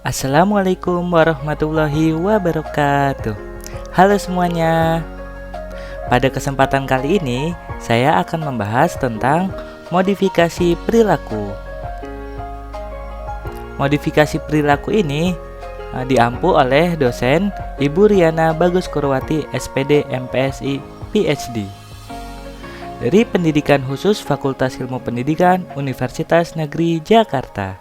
Assalamualaikum warahmatullahi wabarakatuh. Halo semuanya. Pada kesempatan kali ini, saya akan membahas tentang modifikasi perilaku. Modifikasi perilaku ini diampu oleh dosen Ibu Riana Bagus Kurwati, SPD, MPSI, PhD. Dari Pendidikan Khusus Fakultas Ilmu Pendidikan Universitas Negeri Jakarta.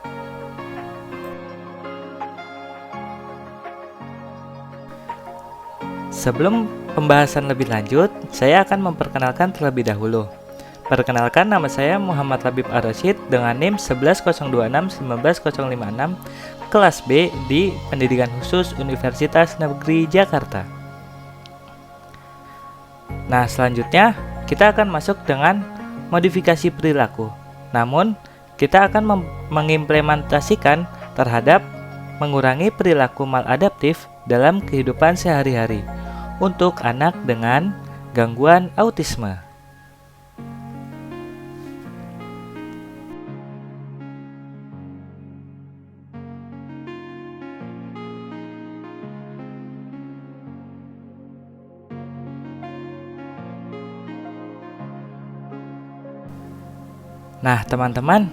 Sebelum pembahasan lebih lanjut, saya akan memperkenalkan terlebih dahulu. Perkenalkan, nama saya Muhammad Labib Ar-Rasyid dengan NIM 11026-19056, kelas B di Pendidikan Khusus Universitas Negeri Jakarta. Nah, selanjutnya kita akan masuk dengan modifikasi perilaku. Namun, kita akan mengimplementasikan terhadap mengurangi perilaku maladaptif dalam kehidupan sehari-hari untuk anak dengan gangguan autisme. Nah, teman-teman,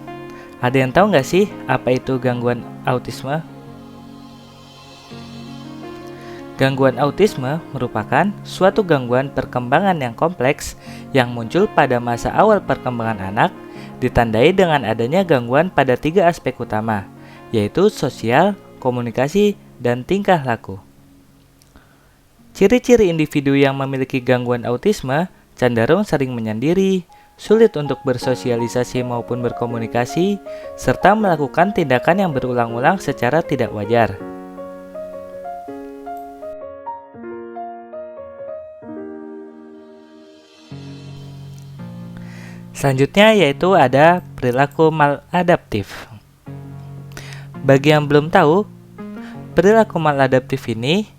ada yang tahu nggak sih apa itu gangguan autisme? Gangguan autisme merupakan suatu gangguan perkembangan yang kompleks yang muncul pada masa awal perkembangan anak, ditandai dengan adanya gangguan pada 3 aspek utama, yaitu sosial, komunikasi, dan tingkah laku. Ciri-ciri individu yang memiliki gangguan autisme cenderung sering menyendiri, sulit untuk bersosialisasi maupun berkomunikasi, serta melakukan tindakan yang berulang-ulang secara tidak wajar. Selanjutnya yaitu ada perilaku maladaptif. Bagi yang belum tahu, perilaku maladaptif ini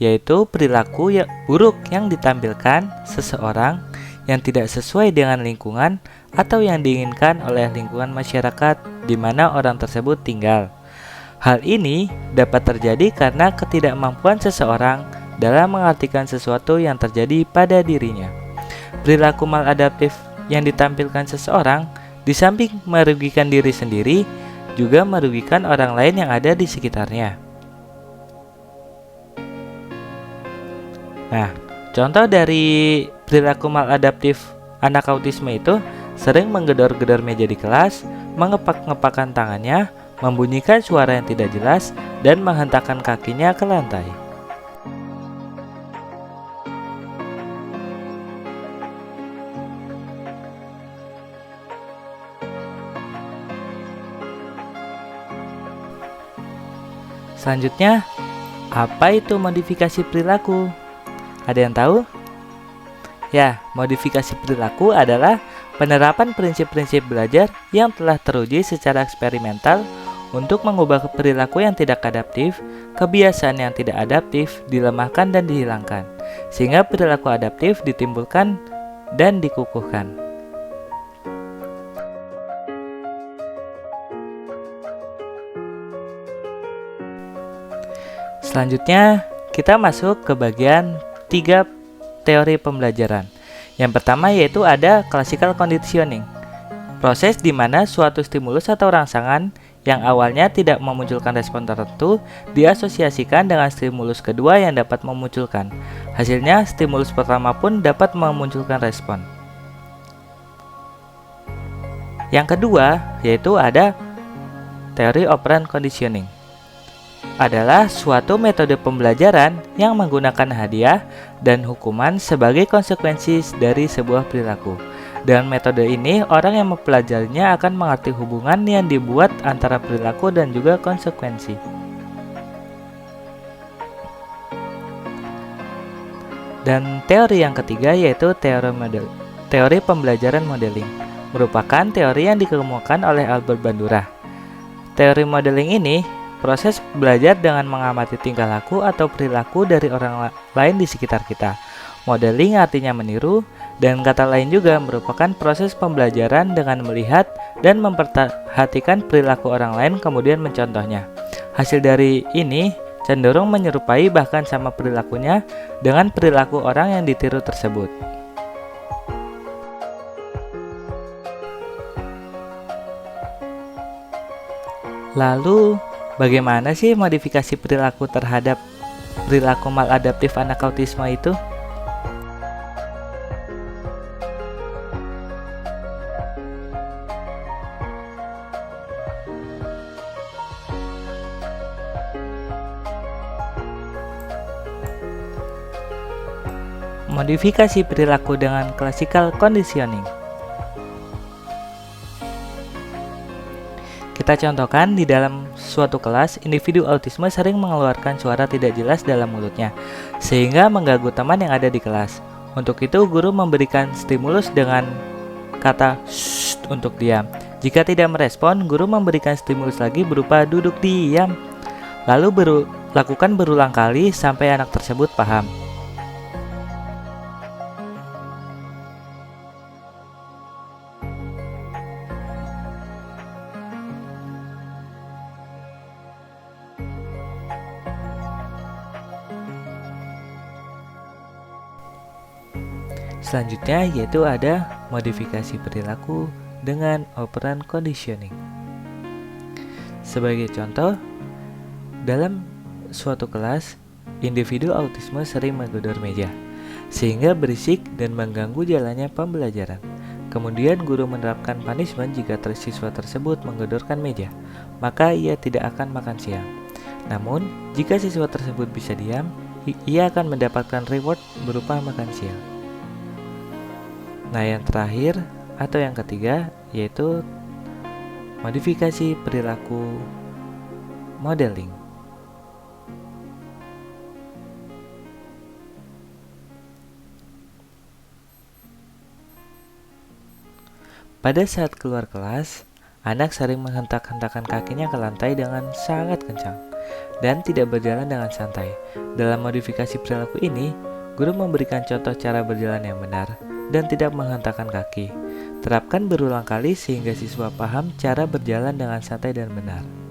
yaitu perilaku yang buruk yang ditampilkan seseorang yang tidak sesuai dengan lingkungan atau yang diinginkan oleh lingkungan masyarakat di mana orang tersebut tinggal. Hal ini dapat terjadi karena ketidakmampuan seseorang dalam mengartikan sesuatu yang terjadi pada dirinya. Perilaku maladaptif yang ditampilkan seseorang di samping merugikan diri sendiri, juga merugikan orang lain yang ada di sekitarnya. Nah, contoh dari perilaku maladaptif anak autisme itu sering menggedor-gedor meja di kelas, mengepak-ngepakkan tangannya, membunyikan suara yang tidak jelas, dan menghentakkan kakinya ke lantai. Selanjutnya, apa itu modifikasi perilaku? Ada yang tahu? Ya, modifikasi perilaku adalah penerapan prinsip-prinsip belajar yang telah teruji secara eksperimental untuk mengubah perilaku yang tidak adaptif, kebiasaan yang tidak adaptif dilemahkan dan dihilangkan, sehingga perilaku adaptif ditimbulkan dan dikukuhkan. Selanjutnya, kita masuk ke bagian 3 teori pembelajaran. Yang pertama yaitu ada classical conditioning. Proses di mana suatu stimulus atau rangsangan yang awalnya tidak memunculkan respon tertentu diasosiasikan dengan stimulus kedua yang dapat memunculkan. Hasilnya, stimulus pertama pun dapat memunculkan respon. Yang kedua yaitu ada teori operant conditioning. Adalah suatu metode pembelajaran yang menggunakan hadiah dan hukuman sebagai konsekuensi dari sebuah perilaku. Dengan metode ini, orang yang mempelajarinya akan mengerti hubungan yang dibuat antara perilaku dan juga konsekuensi. Dan teori yang ketiga yaitu teori pembelajaran modeling, merupakan teori yang dikemukakan oleh Albert Bandura. Teori modeling ini proses belajar dengan mengamati tingkah laku atau perilaku dari orang lain di sekitar kita. Modeling artinya meniru, dan kata lain juga merupakan proses pembelajaran dengan melihat dan memperhatikan perilaku orang lain kemudian mencontohnya. Hasil dari ini cenderung menyerupai bahkan sama perilakunya dengan perilaku orang yang ditiru tersebut. Lalu, bagaimana sih modifikasi perilaku terhadap perilaku maladaptif anak autisme itu? Modifikasi perilaku dengan classical conditioning. Kita contohkan di dalam suatu kelas, individu autisme sering mengeluarkan suara tidak jelas dalam mulutnya, sehingga mengganggu teman yang ada di kelas. Untuk itu, guru memberikan stimulus dengan kata "shh" untuk diam. Jika tidak merespon, guru memberikan stimulus lagi berupa duduk diam. Lalu lakukan berulang kali sampai anak tersebut paham. Selanjutnya yaitu ada modifikasi perilaku dengan operant conditioning. Sebagai contoh, dalam suatu kelas, individu autisme sering menggedor meja, sehingga berisik dan mengganggu jalannya pembelajaran. Kemudian guru menerapkan punishment jika siswa tersebut menggedorkan meja, maka ia tidak akan makan siang. Namun, jika siswa tersebut bisa diam, ia akan mendapatkan reward berupa makan siang. Nah, yang terakhir atau yang ketiga yaitu modifikasi perilaku modeling. Pada saat keluar kelas, anak sering menghentak-hentakan kakinya ke lantai dengan sangat kencang dan tidak berjalan dengan santai. Dalam modifikasi perilaku ini, guru memberikan contoh cara berjalan yang benar dan tidak menghentakkan kaki. Terapkan berulang kali sehingga siswa paham cara berjalan dengan santai dan benar.